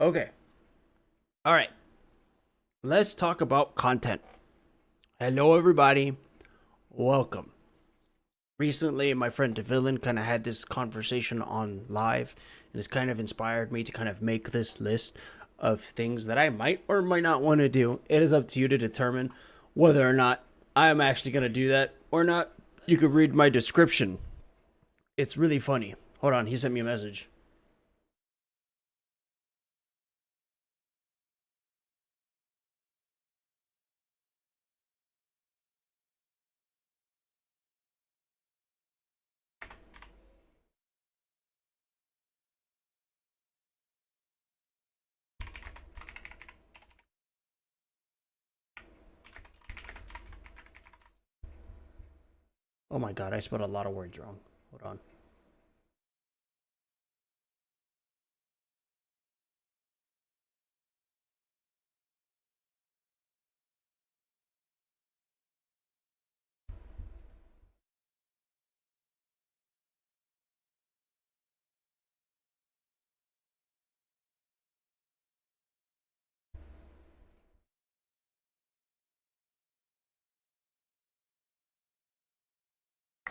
Okay. All right. Let's talk about content. Hello, everybody. Welcome. Recently, my friend DeVillain kind of had this conversation on live, and it's kind of inspired me to kind of make this list of things that I might or might not want to do. It is up to you to determine whether or not I am actually going to do that or not. You could read my description. It's really funny. Hold on, he sent me a message. Oh my god, I spelled a lot of words wrong. Hold on.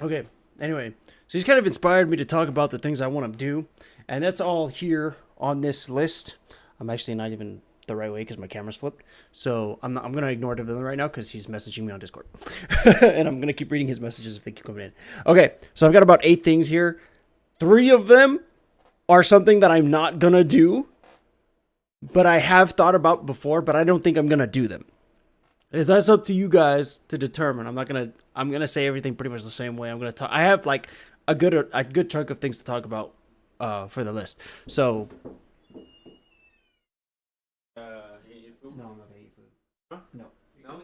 Okay, anyway, so he's kind of inspired me to talk about the things I want to do, and that's all here on this list. I'm actually not even the right way because my camera's flipped, so I'm gonna ignore Devin right now because he's messaging me on Discord, and I'm gonna keep reading his messages if they keep coming in. Okay, so I've got about 8 things here. 3 of them are something that I'm not gonna do, but I have thought about before, but I don't think I'm gonna do them. That's up to you guys to determine. I'm gonna say everything pretty much the same way. I'm gonna talk. I have like a good chunk of things to talk about for the list. So no, I'm not gonna eat food. Huh? No. No.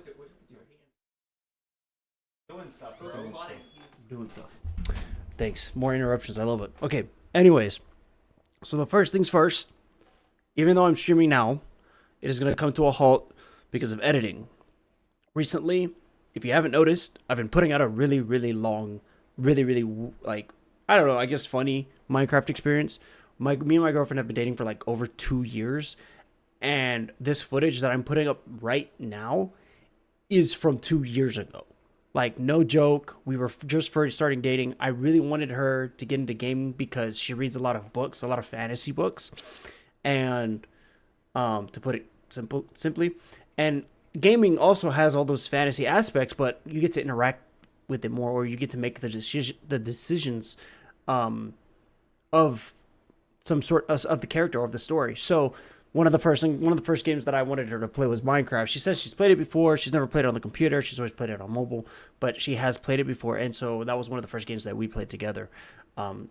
Doing stuff. Doing stuff. Thanks. More interruptions. I love it. Okay. Anyways, so the first things first. Even though I'm streaming now, it is gonna come to a halt because of editing. Recently, if you haven't noticed, I've been putting out a really, really long, really, like, I don't know, I guess funny Minecraft experience. Me and my girlfriend have been dating for like over 2 years, and this footage that I'm putting up right now is from 2 years ago. Like, no joke, we were just first starting dating. I really wanted her to get into gaming because she reads a lot of books, a lot of fantasy books, and to put it simply, and gaming also has all those fantasy aspects, but you get to interact with it more, or you get to make the decisions of some sort of the character or of the story. So one of the first games that I wanted her to play was Minecraft. She says she's played it before. She's never played it on the computer. She's always played it on mobile, but she has played it before, and so that was one of the first games that we played together.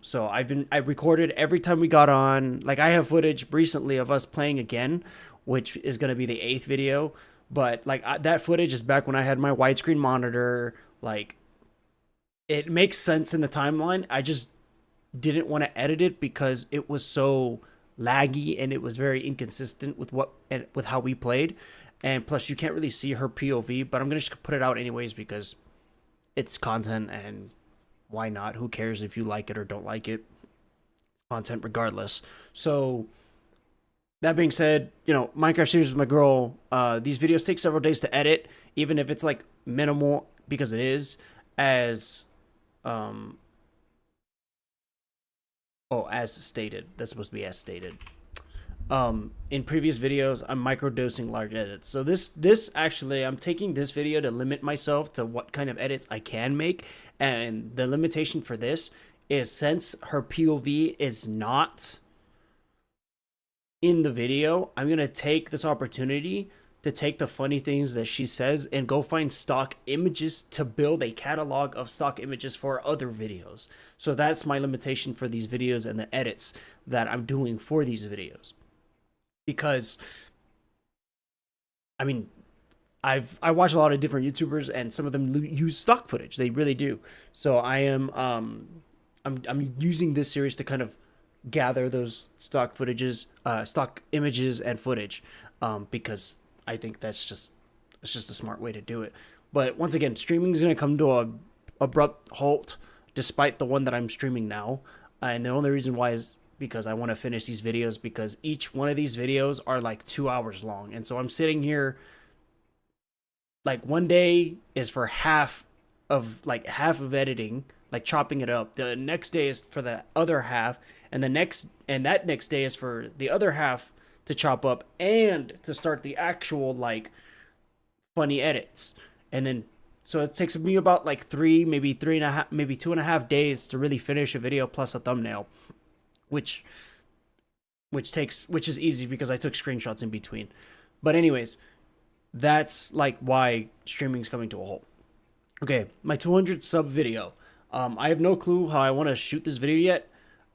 So I recorded every time we got on. Like, I have footage recently of us playing again, which is going to be the 8th video. But like that footage is back when I had my widescreen monitor. Like, it makes sense in the timeline. I just didn't want to edit it because it was so laggy and it was very inconsistent with how we played. And plus, you can't really see her POV. But I'm gonna just put it out anyways because it's content, and why not? Who cares if you like it or don't like it? Content regardless. So that being said, Minecraft series with my girl, these videos take several days to edit, even if it's like minimal, because it is, as as stated. That's supposed to be as stated. In previous videos, I'm microdosing large edits. So this actually, I'm taking this video to limit myself to what kind of edits I can make, and the limitation for this is, since her POV is not in the video, I'm gonna take this opportunity to take the funny things that she says and go find stock images to build a catalog of stock images for other videos. So that's my limitation for these videos and the edits that I'm doing for these videos. Because, I mean, I watch a lot of different YouTubers, and some of them use stock footage. They really do. So I'm using this series to kind of gather those stock footages, stock images and footage, because I think it's just a smart way to do it. But once again, streaming is going to come to a abrupt halt, despite the one that I'm streaming now. And the only reason why is because I want to finish these videos, because each one of these videos are like 2 hours long. And so I'm sitting here, like one day is for half of editing, like chopping it up. The next day is for the other half, and that next day is for the other half to chop up and to start the actual like funny edits. And then so it takes me about like maybe 3.5, maybe 2.5 days to really finish a video plus a thumbnail, which which is easy because I took screenshots in between. But anyways, that's like why streaming's coming to a halt. Okay, my 200 sub video. I have no clue how I want to shoot this video yet,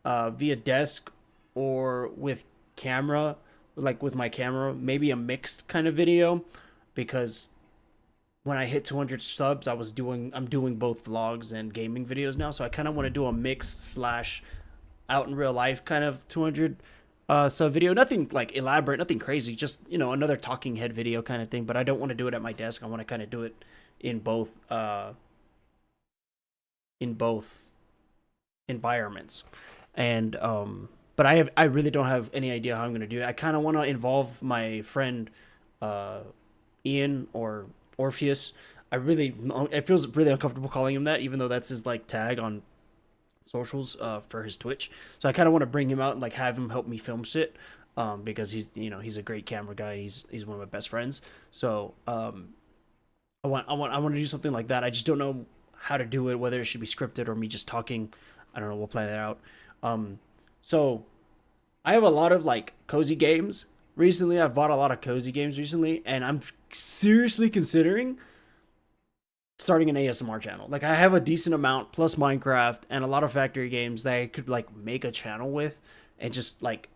via desk or with camera, like with my camera, maybe a mixed kind of video, because when I hit 200 subs, I'm doing both vlogs and gaming videos now, so I kind of want to do a mix slash out in real life kind of 200 sub video. Nothing like elaborate, nothing crazy, just another talking head video kind of thing. But I don't want to do it at my desk. I want to kind of do it in both environments. And but I really don't have any idea how I'm going to do it. I kind of want to involve my friend Ian or Orpheus. It feels really uncomfortable calling him that, even though that's his like tag on socials for his Twitch. So I kind of want to bring him out and like have him help me film shit, because he's a great camera guy. He's one of my best friends. So I want to do something like that. I just don't know how to do it, whether it should be scripted or me just talking. I don't know. We'll plan that out. So I have a lot of like cozy games recently. I've bought a lot of cozy games recently, and I'm seriously considering starting an ASMR channel. Like I have a decent amount plus Minecraft and a lot of factory games that I could like make a channel with and just like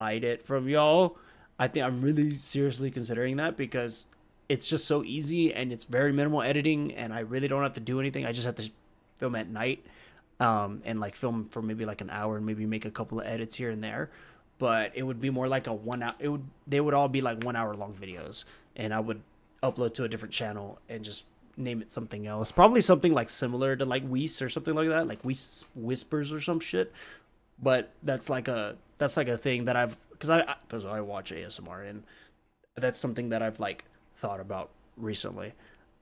hide it from y'all. I think I'm really seriously considering that because it's just so easy and it's very minimal editing, and I really don't have to do anything. I just have to film at night, and like film for maybe like an hour and maybe make a couple of edits here and there. But it would be more like a 1 hour. They would all be like 1 hour long videos, and I would upload to a different channel and just name it something else. Probably something like similar to like Weese or something like that, like Weese Whispers or some shit. But that's like a thing that I've because I watch ASMR, and that's something that I've like thought about recently.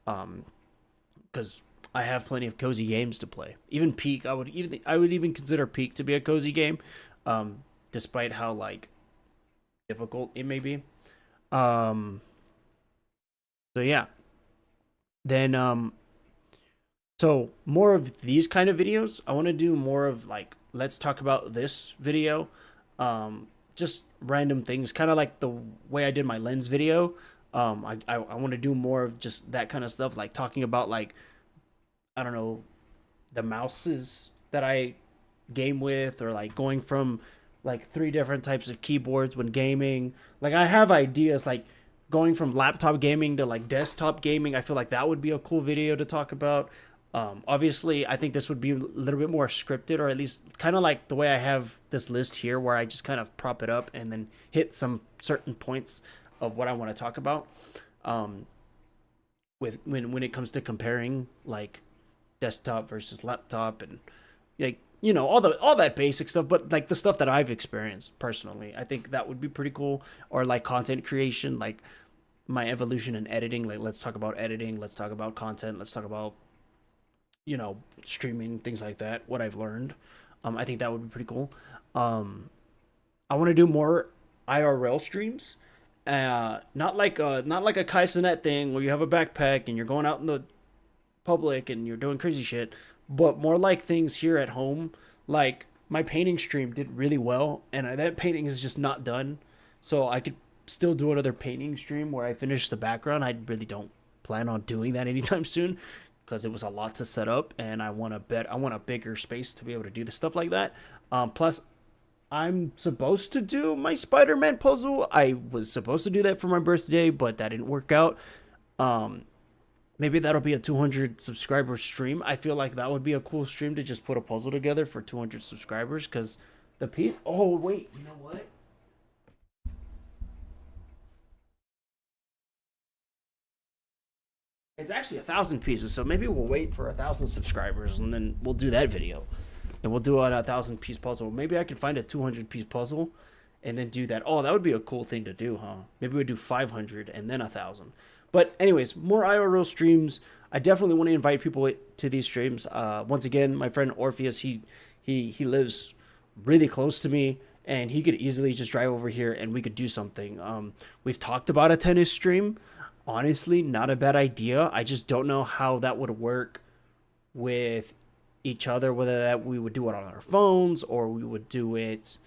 Because I have plenty of cozy games to play. Even Peak, I would even consider Peak to be a cozy game, despite how like difficult it may be. So yeah. Then so more of these kind of videos. I want to do more of like let's talk about this video. Just random things, kind of like the way I did my lens video. I want to do more of just that kind of stuff, like talking about like I don't know, the mouses that I game with, or like going from like 3 different types of keyboards when gaming. Like I have ideas like going from laptop gaming to like desktop gaming. I feel like that would be a cool video to talk about. Obviously I think this would be a little bit more scripted, or at least kind of like the way I have this list here where I just kind of prop it up and then hit some certain points of what I want to talk about. With when it comes to comparing like desktop versus laptop, and like all that basic stuff, but like the stuff that I've experienced personally, I think that would be pretty cool. Or like content creation, like my evolution in editing. Like let's talk about editing, let's talk about content, let's talk about streaming, things like that, what I've learned. I think that would be pretty cool. I want to do more IRL streams. Not like a Kaisenet thing where you have a backpack and you're going out in the public and you're doing crazy shit, but more like things here at home. Like my painting stream did really well, and that painting is just not done, so I could still do another painting stream where I finish the background. I really don't plan on doing that anytime soon because it was a lot to set up, and I want a bigger space to be able to do the stuff like that. Plus I'm supposed to do my Spider-Man puzzle. I was supposed to do that for my birthday, but that didn't work out. Maybe that'll be a 200 subscriber stream. I feel like that would be a cool stream to just put a puzzle together for 200 subscribers, because the piece... Oh, wait, you know what? It's actually 1,000 pieces, so maybe we'll wait for 1,000 subscribers and then we'll do that video. and we'll do a 1,000 piece puzzle. Maybe I can find a 200 piece puzzle and then do that. Oh, that would be a cool thing to do, huh? Maybe we do 500 and then 1,000. But anyways, more IRL streams. I definitely want to invite people to these streams. Once again, my friend Orpheus, he lives really close to me, and he could easily just drive over here and we could do something. We've talked about a tennis stream. Honestly, not a bad idea. I just don't know how that would work with each other, whether that we would do it on our phones or we would do it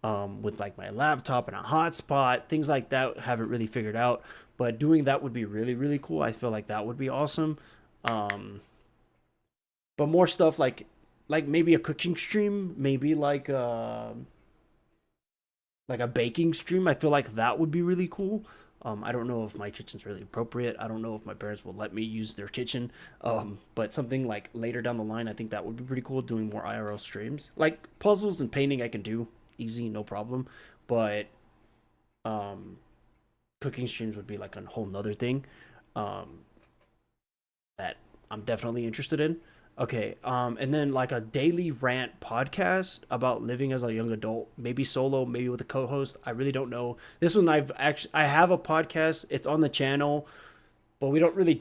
with like my laptop and a hotspot, things like that. Haven't really figured out, but doing that would be really, really cool. I feel like that would be awesome. Um, but more stuff like maybe a cooking stream, maybe like a baking stream. I feel like that would be really cool. I don't know if my kitchen's really appropriate. I don't know if my parents will let me use their kitchen. But something like later down the line, I think that would be pretty cool. Doing more IRL streams, like puzzles and painting, I can do easy, no problem. But um, cooking streams would be like a whole nother thing. Um, that I'm definitely interested in. Okay, and then like a daily rant podcast about living as a young adult, maybe solo, maybe with a co-host. I really don't know. This one I have a podcast. It's on the channel, but we don't really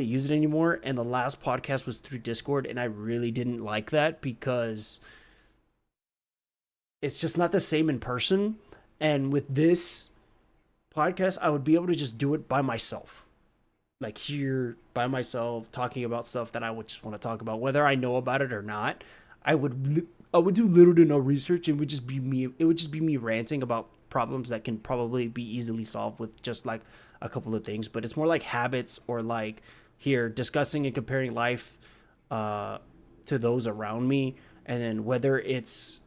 use it anymore. And the last podcast was through Discord, and I really didn't like that because it's just not the same in person. And with this podcast, I would be able to just do it by myself, like here by myself talking about stuff that I would just want to talk about, whether I know about it or not. I would do little to no research. It would just be me. It would just be me ranting about problems that can probably be easily solved with just like a couple of things. But it's more like habits or like here discussing and comparing life to those around me, and then whether it's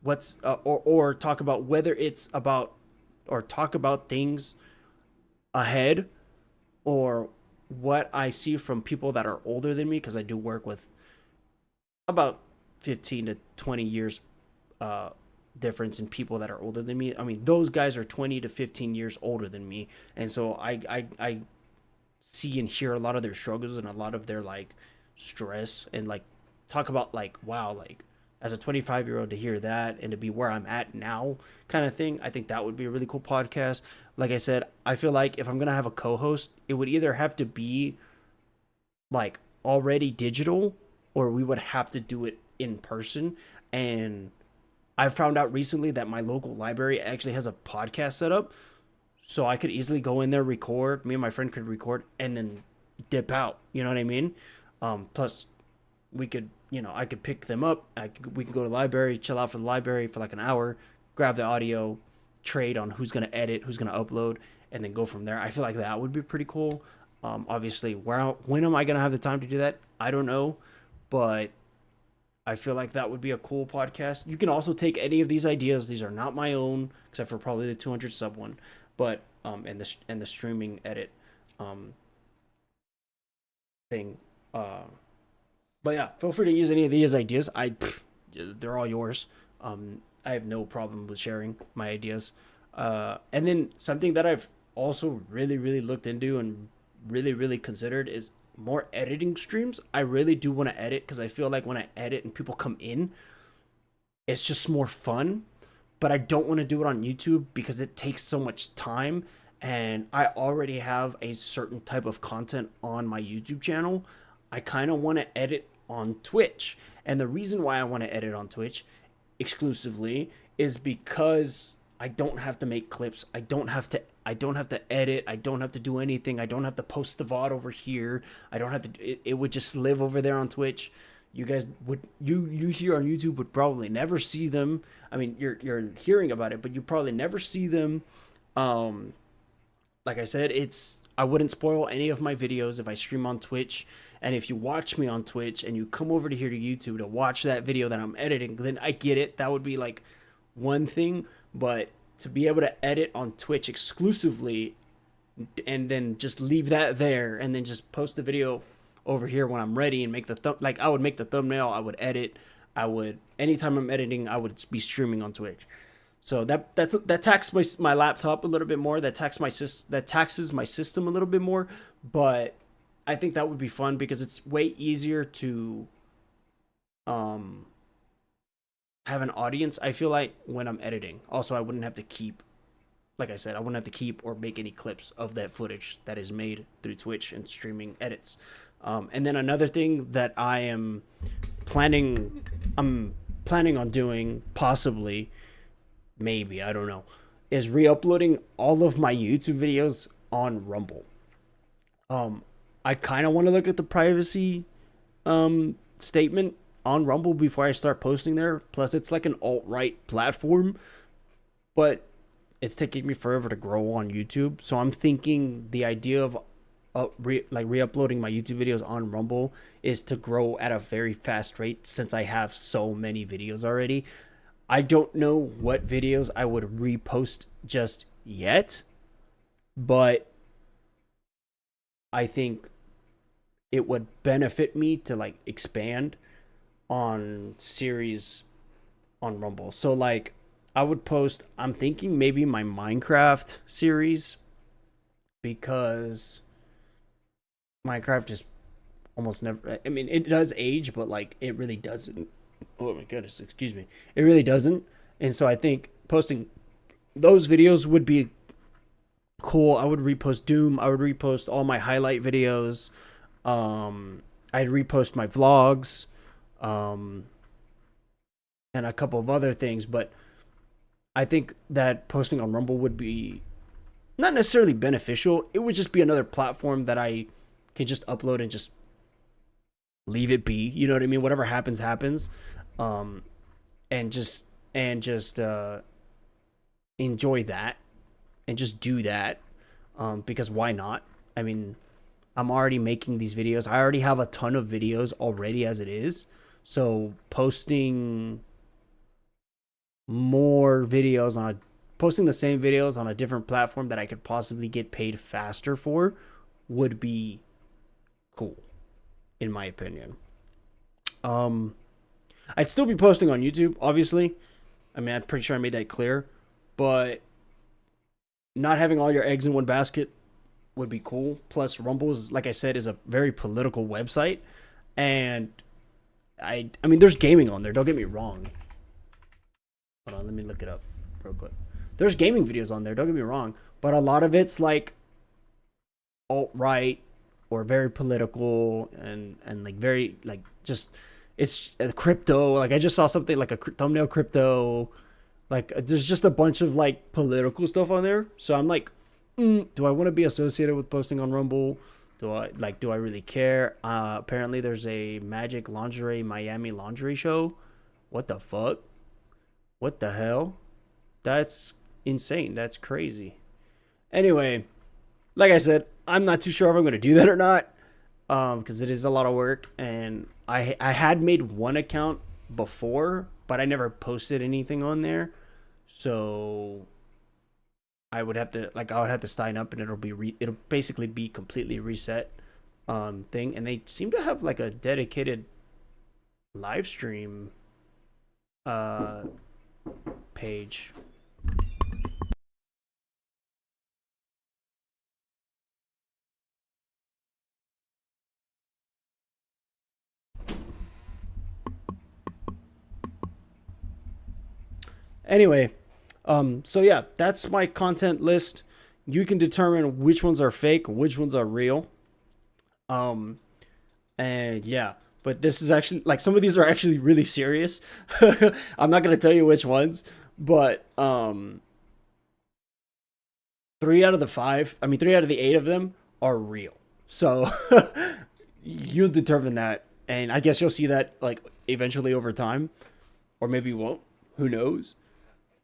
what's or talk about whether it's about or talk about things ahead or what I see from people that are older than me, because I do work with about 15 to 20 years uh, difference in people that are older than me. I mean, those guys are 20 to 15 years older than me. And so I see and hear a lot of their struggles and a lot of their like stress, and like talk about like, wow, like as a 25-year-old to hear that and to be where I'm at now kind of thing. I think that would be a really cool podcast. Like I said, I feel like if I'm going to have a co-host, it would either have to be like already digital or we would have to do it in person. And I found out recently that my local library actually has a podcast set up. So I could easily go in there, record, me and my friend could record and then dip out. You know what I mean? Plus we could, I could pick them up. We can go to the library, chill out for the library for like an hour, grab the audio, trade on who's going to edit, who's going to upload, and then go from there. I feel like that would be pretty cool. Obviously, when am I going to have the time to do that? I don't know, but I feel like that would be a cool podcast. You can also take any of these ideas. These are not my own, except for probably the 200 sub one, but and the streaming edit um thing. But yeah, feel free to use any of these ideas. They're all yours. I have no problem with sharing my ideas. And then something that I've also really, really looked into and really, really considered is more editing streams. I really do want to edit because I feel like when I edit and people come in, it's just more fun. But I don't want to do it on YouTube because it takes so much time. And I already have a certain type of content on my YouTube channel. I kind of want to edit on Twitch. And the reason why I want to edit on Twitch exclusively is because I don't have to make clips. I don't have to edit. I don't have to do anything. I don't have to post the VOD over here. I don't have to it would just live over there on Twitch. You guys would you here on YouTube would probably never see them. I mean, you're hearing about it, but you probably never see them. Like I said, I wouldn't spoil any of my videos if I stream on Twitch. And if you watch me on Twitch and you come over to here to YouTube to watch that video that I'm editing, then I get it. That would be like one thing. But to be able to edit on Twitch exclusively and then just leave that there and then just post the video over here when I'm ready and make I would make the thumbnail, I would edit, anytime I'm editing, I would be streaming on Twitch. So that taxes my laptop a little bit more. That taxes my system a little bit more, but I think that would be fun because it's way easier to have an audience, I feel like, when I'm editing. Also, I wouldn't have to keep, like I said, I wouldn't have to keep or make any clips of that footage that is made through Twitch and streaming edits. And then another thing that planning, I'm planning on doing, possibly, maybe, I don't know, is re-uploading all of my YouTube videos on Rumble. I kind of want to look at the privacy statement on Rumble before I start posting there. Plus, it's like an alt-right platform, but it's taking me forever to grow on YouTube. So I'm thinking the idea of re-uploading my YouTube videos on Rumble is to grow at a very fast rate since I have so many videos already. I don't know what videos I would repost just yet, but I think it would benefit me to like expand on series on Rumble. So like I would post, I'm thinking maybe my Minecraft series, because Minecraft just almost never, I mean, it does age, but like it really doesn't. Oh my goodness, excuse me. It really doesn't. And so I think posting those videos would be cool. I would repost Doom. I would repost all my highlight videos. I'd repost my vlogs, and a couple of other things. But I think that posting on Rumble would be not necessarily beneficial. It would just be another platform that I can just upload and just leave it be. You know what I mean? Whatever happens, happens. And just enjoy that and just do that. Because why not? I mean, I'm already making these videos. I already have a ton of videos already as it is. So posting more videos posting the same videos on a different platform that I could possibly get paid faster for would be cool, in my opinion. I'd still be posting on YouTube, obviously. I mean, I'm pretty sure I made that clear. But not having all your eggs in one basket would be cool. Plus, Rumble is, like I said, is a very political website. And I mean, there's gaming on there. Don't get me wrong. Hold on, let me look it up real quick. There's gaming videos on there. Don't get me wrong. But a lot of it's like alt-right or very political and like very like just it's crypto. Like I just saw something like a thumbnail crypto. Like there's just a bunch of like political stuff on there. So I'm like, do I want to be associated with posting on Rumble? Do I really care? Apparently there's a Magic Lingerie Miami lingerie show. What the fuck? What the hell? That's insane. That's crazy. Anyway, like I said, I'm not too sure if I'm going to do that or not, because it is a lot of work. And I had made one account before, but I never posted anything on there. So I would have to sign up, and it'll basically be completely reset thing. And they seem to have like a dedicated live stream page. Anyway, so yeah, that's my content list. You can determine which ones are fake, which ones are real. And yeah, but this is actually like some of these are actually really serious. I'm not gonna tell you which ones, but 3 out of the 8 of them are real. So you'll determine that, and I guess you'll see that like eventually over time, or maybe you won't. Who knows?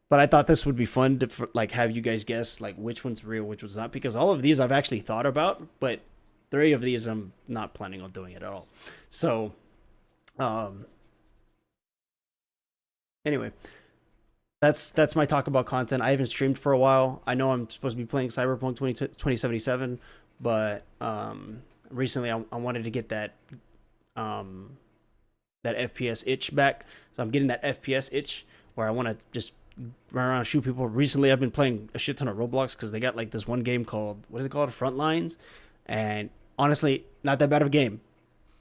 But I thought this would be fun to like have you guys guess like which one's real, which one's not, because all of these I've actually thought about, but 3 of these I'm not planning on doing it at all. So, anyway, that's my talk about content. I haven't streamed for a while. I know I'm supposed to be playing Cyberpunk 2077, but recently I wanted to get that FPS itch back. So I'm getting that FPS itch where I want to just run around and shoot people. Recently I've been playing a shit ton of Roblox because they got like this one game called, what is it called? Frontlines. And honestly, not that bad of a game.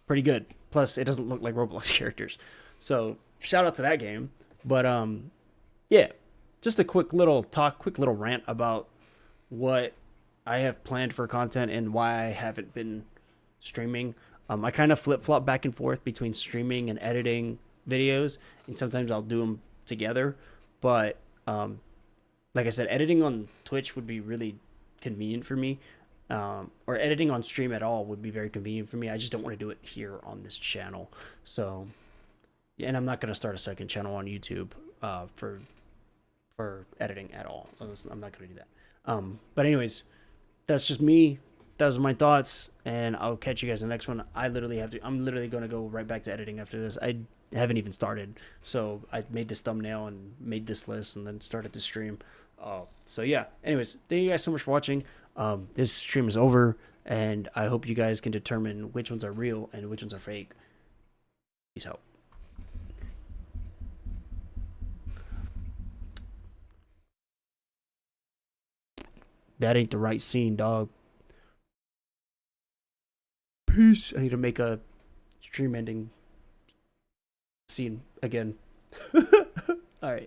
Pretty good. Plus, it doesn't look like Roblox characters. So, shout out to that game. But yeah, just a quick little talk, quick little rant about what I have planned for content and why I haven't been streaming. I kind of flip flop back and forth between streaming and editing videos, and sometimes I'll do them together. But like I said, editing on Twitch would be really convenient for me, or editing on stream at all would be very convenient for me. I just don't want to do it here on this channel. So, yeah, and I'm not gonna start a second channel on YouTube for editing at all. I'm not gonna do that. But anyways, that's just me. Those are my thoughts, and I'll catch you guys in the next one. I'm literally going to go right back to editing after this. I haven't even started. So I made this thumbnail and made this list and then started the stream. So yeah, anyways, thank you guys so much for watching. This stream is over, and I hope you guys can determine which ones are real and which ones are fake. Peace out. That ain't the right scene, dog. Peace. I need to make a stream ending scene again. All right.